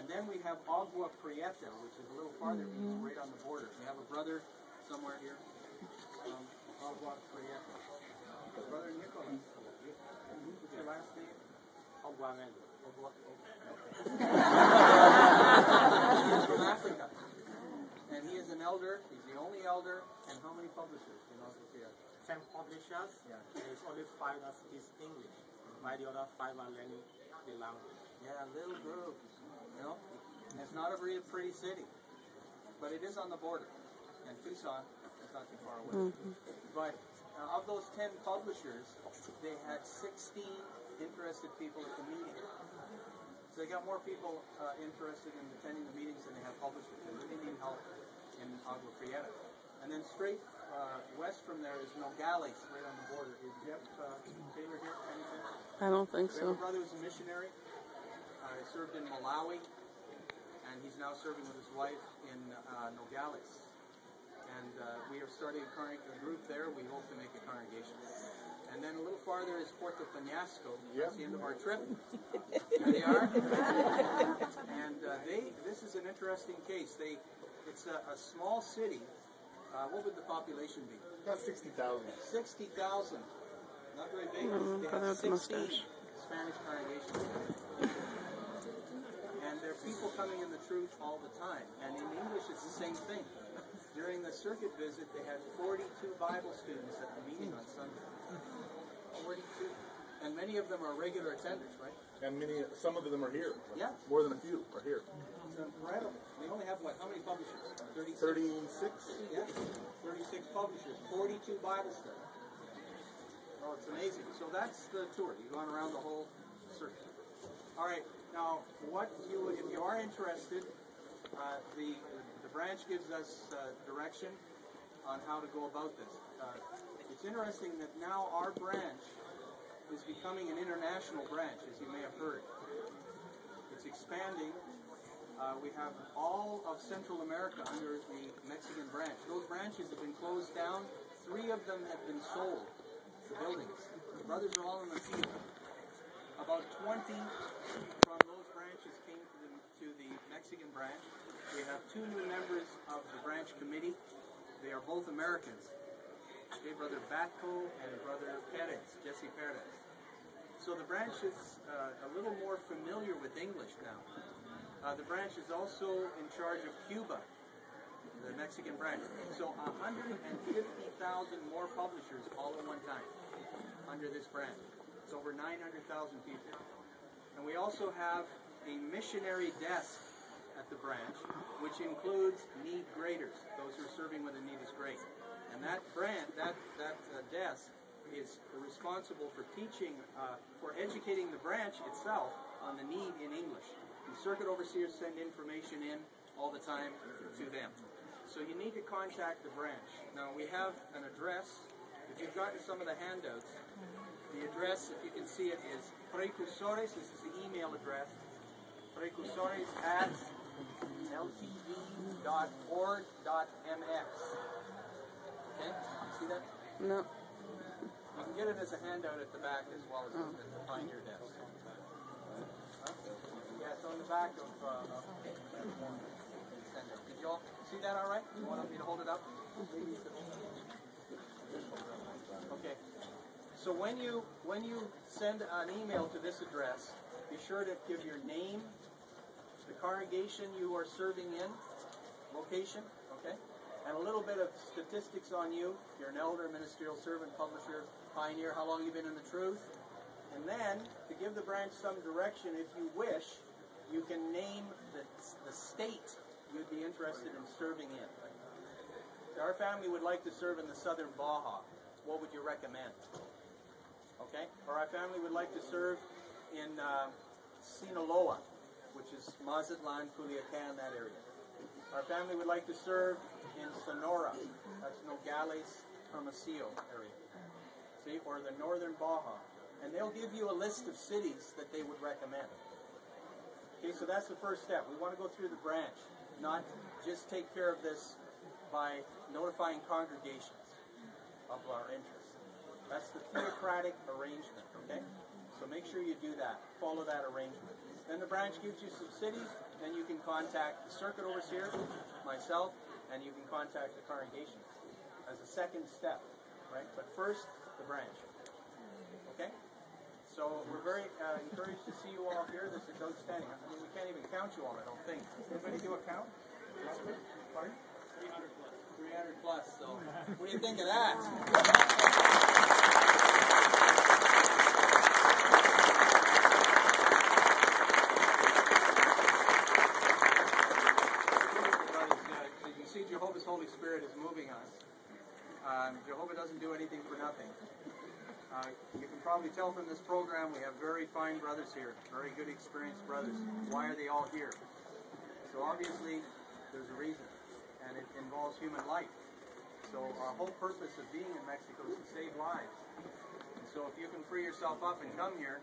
then we have Agua Prieta, which is a little farther east, right on the border. We have a brother somewhere here, Agua Prieta. Brother Nicholas. What's your last name? Aguamelo. He's from Africa. And he is an elder. He's the only elder. And how many publishers? You know, 10 publishers. Yeah. There's only 5 that speak English. By the other 5 are learning the language. Yeah, little group. You know, and it's not a really pretty city, but it is on the border. And Tucson is not too far away. But of those 10 publishers, they had 16 interested people at the meeting. So they got more people interested in attending the meetings than they have publishers. They really need help in Agua Prieta. And then straight west from there is Nogales, right on the border. Is Jeff Taylor here? Anything? I don't think We have so. a brother who's a missionary. He served in Malawi, and he's now serving with his wife in Nogales. And we are starting a group there. We hope to make a congregation. And then a little farther is Puerto Peñasco. That's the end of our trip. There they are. And this is an interesting case. It's a small city. What would the population be? About 60,000. 60,000. Not very big. They But have that's 16 mustache. Spanish congregations. And there are people coming in the truth all the time. And in English, it's the same thing. During the circuit visit, they had 42 Bible students at the meeting on Sunday. 42. And many of them are regular attenders, right? And some of them are here. Yeah. More than a few are here. It's incredible. They only have, what, how many publishers? 36? 36? Yeah. 36 publishers, 42 Bible studies. Oh, it's amazing. So that's the tour. You've gone around the whole circuit. All right. Now, if you are interested, the branch gives us direction on how to go about this. It's interesting that now our branch is becoming an international branch, as you may have heard. It's expanding. We have all of Central America under the Mexican branch. Those branches have been closed down. 3 of them have been sold, the buildings. The brothers are all in the field. About 20 from those branches came to the Mexican branch. We have 2 new members of the branch committee. They are both Americans. Okay, Brother Batco and Brother Perez, Jesse Perez. So the branch is a little more familiar with English now. The branch is also in charge of Cuba, the Mexican branch. So 150,000 more publishers all at one time under this branch. It's over 900,000 people. And we also have a missionary desk at the branch, which includes Needgreaters, those who are serving with the Need is Great. And that desk is responsible for teaching, for educating the branch itself on the need in English. The circuit overseers send information in all the time to them. So you need to contact the branch. Now we have an address. If you've gotten some of the handouts, the address, if you can see it, is precursores. This is the email address. Precursores at ltd.org.mx. Okay? See that? No. You can get it as a handout at the back as well as behind your desk. Yeah, it's on the back of Did you all see that all right? You want me to hold it up? Okay. So when you send an email to this address, be sure to give your name, the congregation you are serving in, location, okay? And a little bit of statistics on you. You're an elder, ministerial servant, publisher, pioneer, how long you've been in the truth. And then, to give the branch some direction, if you wish, you can name the state you'd be interested in serving in. So our family would like to serve in the southern Baja. What would you recommend? Okay? Or our family would like to serve in Sinaloa, which is Mazatlan, Culiacan, that area. Our family would like to serve in Sonora. That's Nogales, Hermosillo area. See? Or the northern Baja. And they'll give you a list of cities that they would recommend. Okay, so that's the first step. We want to go through the branch, not just take care of this by notifying congregations of our interests. That's the theocratic arrangement, okay? So make sure you do that. Follow that arrangement. Then the branch gives you some cities, then you can contact the circuit overseer, myself, and you can contact the congregation as a second step, right? But first, the branch. Okay? So we're very encouraged to see you all here. This is outstanding. I mean, we can't even count you all, I don't think. Everybody do a count? Pardon? 300 plus. 300 plus. So what do you think of that? Jehovah's Holy Spirit is moving us. Jehovah doesn't do anything for nothing. You can probably tell from this program we have very fine brothers here, very good experienced brothers. Why are they all here? So obviously there's a reason, and it involves human life. So our whole purpose of being in Mexico is to save lives. And so if you can free yourself up and come here,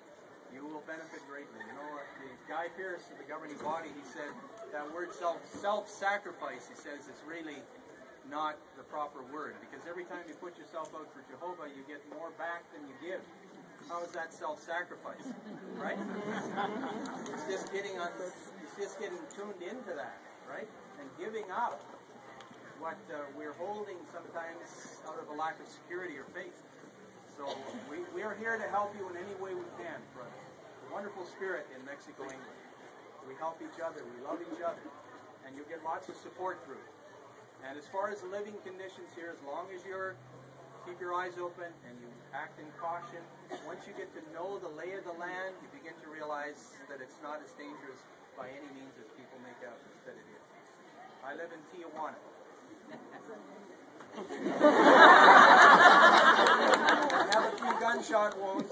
you will benefit greatly. You know, the Guy Pearce of the governing body, he said that word self-sacrifice, he says, is really not the proper word, because every time you put yourself out for Jehovah, you get more back than you give. How is that self-sacrifice? Right? It's just getting tuned into that, right? And giving up what we're holding sometimes out of a lack of security or faith. So we are here to help you in any way we can, brother. A wonderful spirit in Mexico, England. We help each other, we love each other, and you'll get lots of support through it. And as far as the living conditions here, as long as keep your eyes open and you act in caution, once you get to know the lay of the land, you begin to realize that it's not as dangerous by any means as people make out that it is. I live in Tijuana. I have a few gunshot wounds.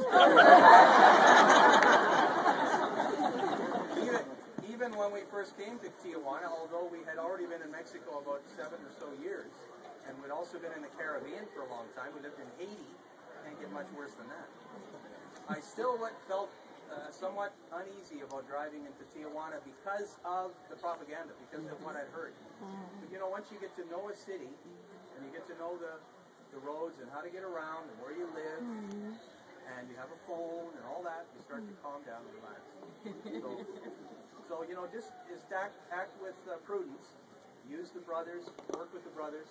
Even when we first came to Tijuana, although we had already been in Mexico about 7 or so years, and we'd also been in the Caribbean for a long time, we lived in Haiti, can't get much worse than that. I still felt somewhat uneasy about driving into Tijuana because of the propaganda, because of what I'd heard. But you know, once you get to know a city, and you get to know the roads and how to get around and where you live, and you have a phone and all that, you start to calm down and relax. So you know, just act with prudence. Use the brothers, work with the brothers,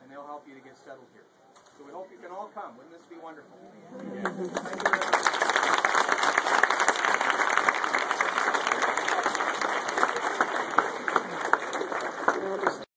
and they'll help you to get settled here. So we hope you can all come. Wouldn't this be wonderful? Thank you.